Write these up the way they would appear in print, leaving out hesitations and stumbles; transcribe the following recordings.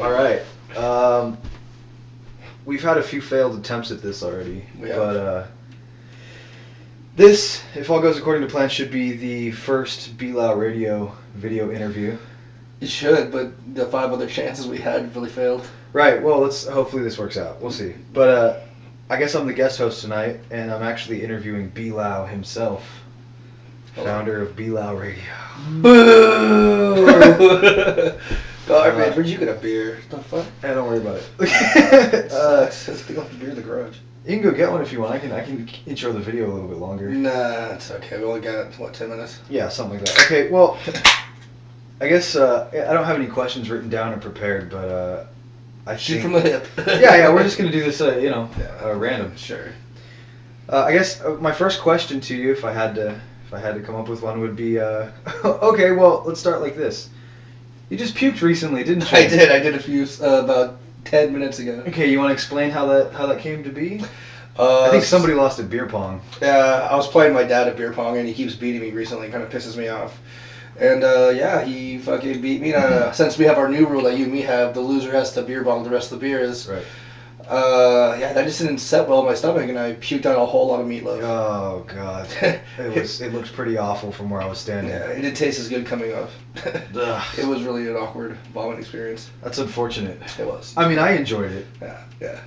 All right. We've had a few failed attempts at this already, but this, if all goes according to plan, should be the first B-Lau radio video interview. It should, but the 5 other chances we had really failed. Right. Well, hopefully this works out. We'll see. But I guess I'm the guest host tonight, and I'm actually interviewing B-Lau himself, founder of B-Lau Radio. Boo! Garbage. Where'd you get a beer? The fuck? Don't worry about it. Let's pick up the beer in the garage. You can go get one if you want. I can intro the video a little bit longer. Nah, it's okay. We only got 10 minutes? Yeah, something like that. Okay. Well, I guess I don't have any questions written down or prepared, but I shoot from the hip. yeah. We're just gonna do this, random. Sure. I guess my first question to you, if I had to come up with one, would be, okay. Well, let's start like this. You just puked recently, didn't you? I did. I did a few about 10 minutes ago. Okay, you want to explain how that came to be? I think somebody lost at beer pong. Yeah, I was playing my dad at beer pong, and he keeps beating me recently. It kind of pisses me off. And he fucking beat me. Since we have our new rule that you and me have, the loser has to beer bong the rest of the beers. Right. That just didn't set well in my stomach, and I puked out a whole lot of meatloaf. Oh god, it looks pretty awful from where I was standing. Yeah, it didn't taste as good coming up. It was really an awkward vomit experience. That's unfortunate. It was. I mean, I enjoyed it. Yeah.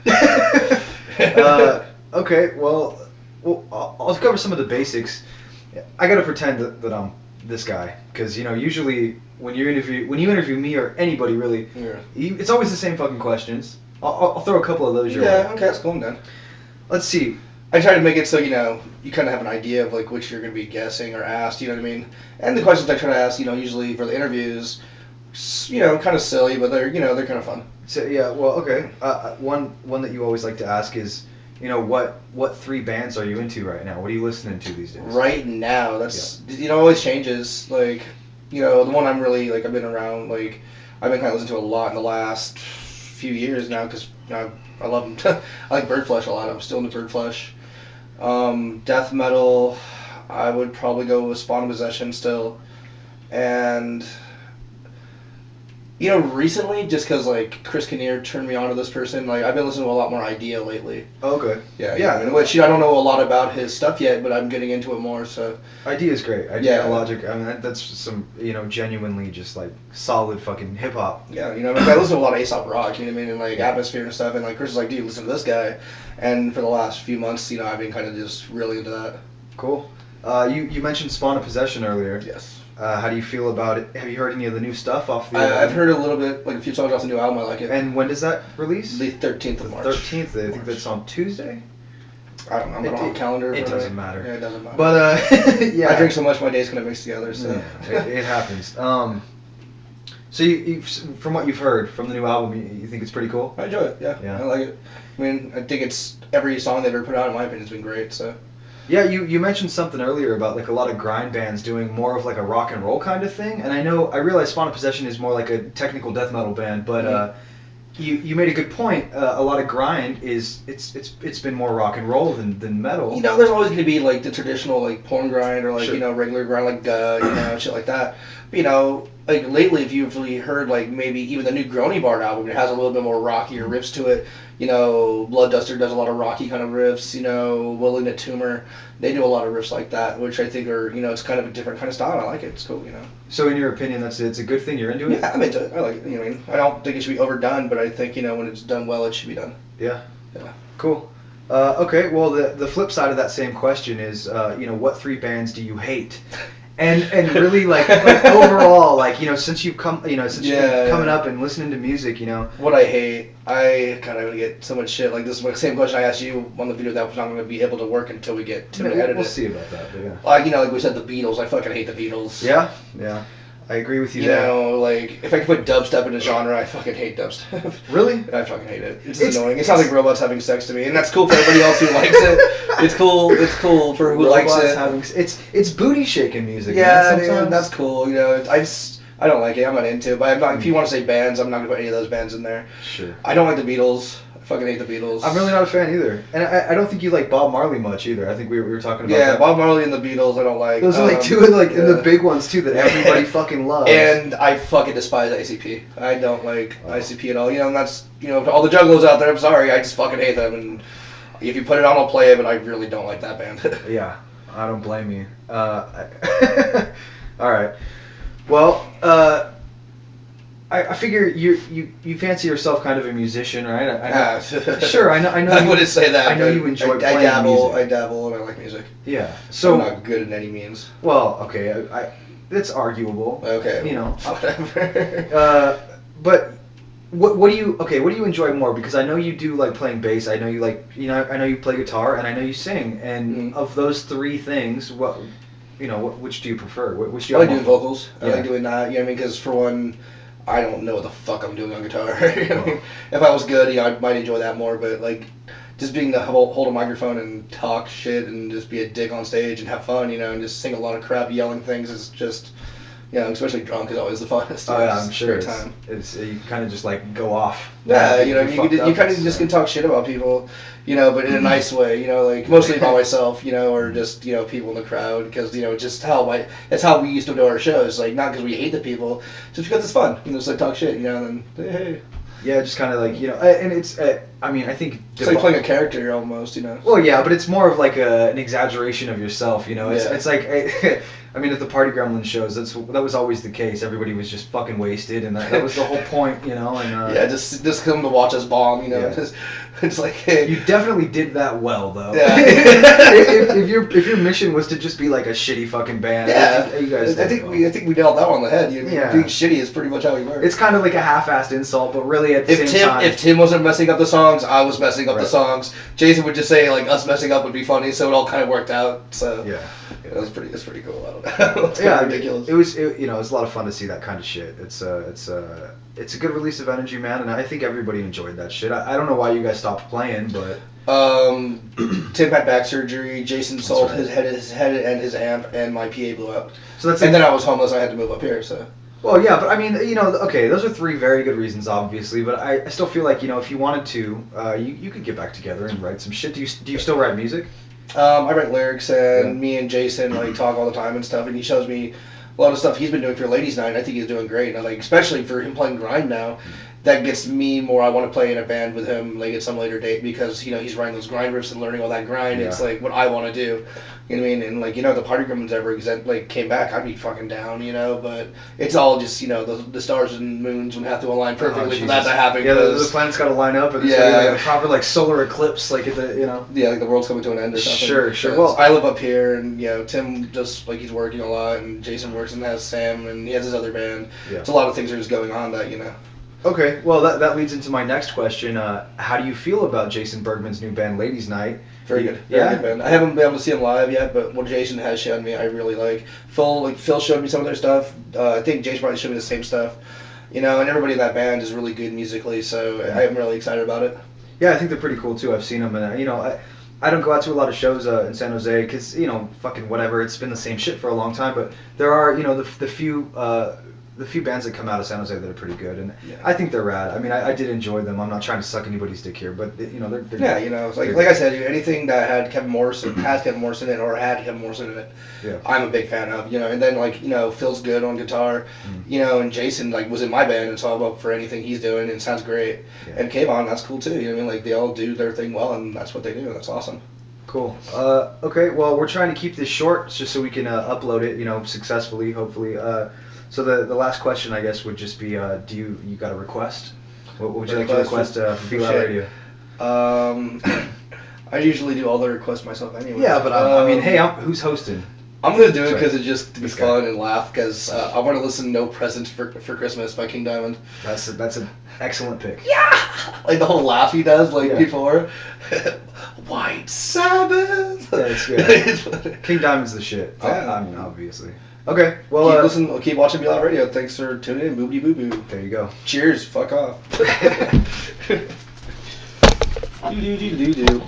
Okay, well, I'll cover some of the basics. I gotta pretend that I'm this guy, because usually when you interview me or anybody really, it's always the same fucking questions. I'll throw a couple of those your way. Yeah, okay, that's cool, then. Let's see. I try to make it so, you kind of have an idea of, which you're going to be guessing or asked, you know what I mean? And the questions I try to ask, usually for the interviews, kind of silly, but they're kind of fun. So, yeah, well, okay. One that you always like to ask is, what 3 bands are you into right now? What are you listening to these days? Right now, that's, always changes. The one I'm really, I've been around, I've been kind of listening to a lot in the last few years now, because I love them. I like Birdflesh a lot. I'm still into Birdflesh. Death metal, I would probably go with Spawn of Possession still. And recently, just because Chris Kinnear turned me on to this person, I've been listening to a lot more Idea lately. Okay. Yeah. Which I don't know a lot about his stuff yet, but I'm getting into it more. So Idea is great. Idea Logic. I mean, that's some genuinely just solid fucking hip hop. Yeah. I listen to a lot of Aesop Rock. You know what I mean? And Atmosphere and stuff. And Chris is like, dude, listen to this guy. And for the last few months, I've been kind of just really into that. Cool. You mentioned Spawn of Possession earlier. Yes. How do you feel about it? Have you heard any of the new stuff off the album? I've heard a little bit, a few songs off the new album. I like it. And when does that release? The 13th of March. 13th. I think that's on Tuesday. I don't know. I'm not on the calendar. It doesn't matter. Yeah, it doesn't matter. But yeah, I drink so much, my days kind of mix together. So it happens. So you, from what you've heard from the new album, you think it's pretty cool? I enjoy it. Yeah. I like it. I mean, I think it's every song they've ever put out, in my opinion, has been great. So. Yeah, you mentioned something earlier about a lot of grind bands doing more of a rock and roll kind of thing, and I realize Spawn of Possession is more like a technical death metal band, but you made a good point. A lot of grind it's been more rock and roll than metal. There's always going to be the traditional porn grind or regular grind shit like that. But, lately, if you've really heard maybe even the new Groany Bard album, it has a little bit more rockier riffs to it. Blood Duster does a lot of rocky kind of riffs. Willing to Tumor, they do a lot of riffs like that, which I think are it's kind of a different kind of style. I like it. It's cool. So in your opinion, it's a good thing you're into it? Yeah, I'm into it. I like it. I don't think it should be overdone, but I think when it's done well, it should be done. Yeah. Cool. Okay. Well, the flip side of that same question is what 3 bands do you hate? And really overall since you've come you've been coming up and listening to music what I hate, I kind of get so much shit this is the same question I asked you on the video that was not going to be able to work until we get to edit it. We'll see about that, but yeah. Like we said, the Beatles, I fucking hate the Beatles. Yeah I agree with you there. If I could put dubstep in a genre, I fucking hate dubstep. Really? I fucking hate it. It's annoying. It sounds like robots having sex to me, and that's cool for everybody else who likes it. It's cool for who likes it. It's booty shaking music. Yeah, man, dude, that's cool. I don't like it. I'm not into it. But I'm not, if you want to say bands, I'm not going to put any of those bands in there. Sure. I don't like the Beatles. I fucking hate the Beatles. I'm really not a fan either. And I don't think you like Bob Marley much either. I think we were talking about that. Bob Marley and the Beatles I don't like. Those are like two of and the big ones too that everybody fucking loves. And I fucking despise ICP. I don't like ICP at all. And that's, to all the juggalos out there, I'm sorry. I just fucking hate them. And if you put it on, I'll play it, but I really don't like that band. Yeah, I don't blame you. All right. Well, I figure you fancy yourself kind of a musician, right? Sure, I know. I wouldn't say that. I know you enjoy playing music. I music. dabble and I like music. Yeah. So I'm not good in any means. Well, okay, that's arguable. Okay. Whatever. But what do you enjoy more? Because I know you do like playing bass. I know you like I know you play guitar, and I know you sing. And of those three things, which do you prefer? Which do you I like doing vocals. I Yeah. like doing that. Because for one, I don't know what the fuck I'm doing on guitar. If I was good, I might enjoy that more. But like, just being to hold a microphone and talk shit and just be a dick on stage and have fun, and just sing a lot of crap, yelling things is just, especially drunk is always the funnest. Oh yeah, I'm sure. Great time. It's you kind of just like go off. Yeah, you kind of just can talk shit about people, but in a nice way, like mostly about myself, or just people in the crowd, because just that's how we used to do our shows, like not because we hate the people, just because it's fun, just like talk shit, and then hey. Yeah, just kind of like and it's I think it's like playing a character almost, Well, yeah, but it's more of like an exaggeration of yourself, It's like at the Party Gremlin shows, that was always the case. Everybody was just fucking wasted, and that was the whole point, And just come to watch us bomb, Yeah. It's like, hey. You definitely did that well, though. Yeah. if your mission was to just be like a shitty fucking band, yeah, you guys. I think we nailed that one on the head. Yeah. Being shitty is pretty much how we work. It's kind of like a half-assed insult, but really at the same time. If Tim wasn't messing up the songs, I was messing up Right. the songs. Jason would just say like us messing up would be funny, so it all kind of worked out. So Yeah. it was pretty cool. I don't know. It's Yeah, ridiculous. It was a lot of fun to see that kind of shit. It's a good release of energy, man, and I think everybody enjoyed that shit. I don't know why you guys stopped playing, but Tim had back surgery. Jason sold right. his head and his amp, and my PA blew up. so that's And then I was homeless. I had to move up here. So well, yeah, but I mean, okay, those are three very good reasons, obviously, but I still feel like if you wanted to, you could get back together and write some shit. Do you still write music? I write lyrics, and me and Jason talk all the time and stuff, and he shows me a lot of stuff he's been doing for Ladies Night, and I think he's doing great. And especially for him playing grind now, that gets me more. I want to play in a band with him at some later date, because he's writing those grind riffs and learning all that grind. Yeah. It's like what I want to do. You know what I mean? And if the Party Gremlins ever came back, I'd be fucking down. But it's all just the stars and moons would have to align perfectly for that to happen. Yeah, the planets got to line up, and there's gotta be a proper solar eclipse, at the Yeah, like the world's coming to an end or something. Sure. Well, I live up here, and Tim just he's working a lot, and Jason works and has Sam, and he has his other band. Yeah. It's a lot of things that are just going on that Okay, well that leads into my next question. How do you feel about Jason Bergman's new band, Ladies Night? Very good. Very good band. I haven't been able to see him live yet, but what Jason has shown me, I really like. Phil showed me some of their stuff. I think Jason probably showed me the same stuff. And everybody in that band is really good musically, so I am really excited about it. Yeah, I think they're pretty cool too. I've seen them, and I don't go out to a lot of shows in San Jose because fucking whatever. It's been the same shit for a long time. But there are the few bands that come out of San Jose that are pretty good, and I think they're rad. I mean, I did enjoy them. I'm not trying to suck anybody's dick here, but they're yeah, it's like I said, anything that had Kevin Morrison in it or had Kevin Morrison in it, I'm a big fan of. And then Phil's good on guitar, and Jason was in my band, and so I'm up for anything he's doing, and it sounds great. Yeah. And Kayvon, that's cool too. They all do their thing well, and that's what they do. That's awesome. Cool. Okay, well, we're trying to keep this short just so we can upload it, successfully, hopefully. So the last question, I guess, would just be, do you got a request? What would you like to request for B-Lau Radio? I usually do all the requests myself anyway. Yeah, but I mean, hey, who's hosting? I'm gonna do it because it's just to be fun and laugh. Because I want to listen to "No Presents for Christmas" by King Diamond. That's an excellent pick. Yeah, the whole laugh he does before. White Sabbath. That's good. King Diamond's the shit. Yeah. I mean, obviously. Okay, well, keep watching B-Lau Radio. Thanks for tuning in. Boobie boo boo. There you go. Cheers. Fuck off. Do.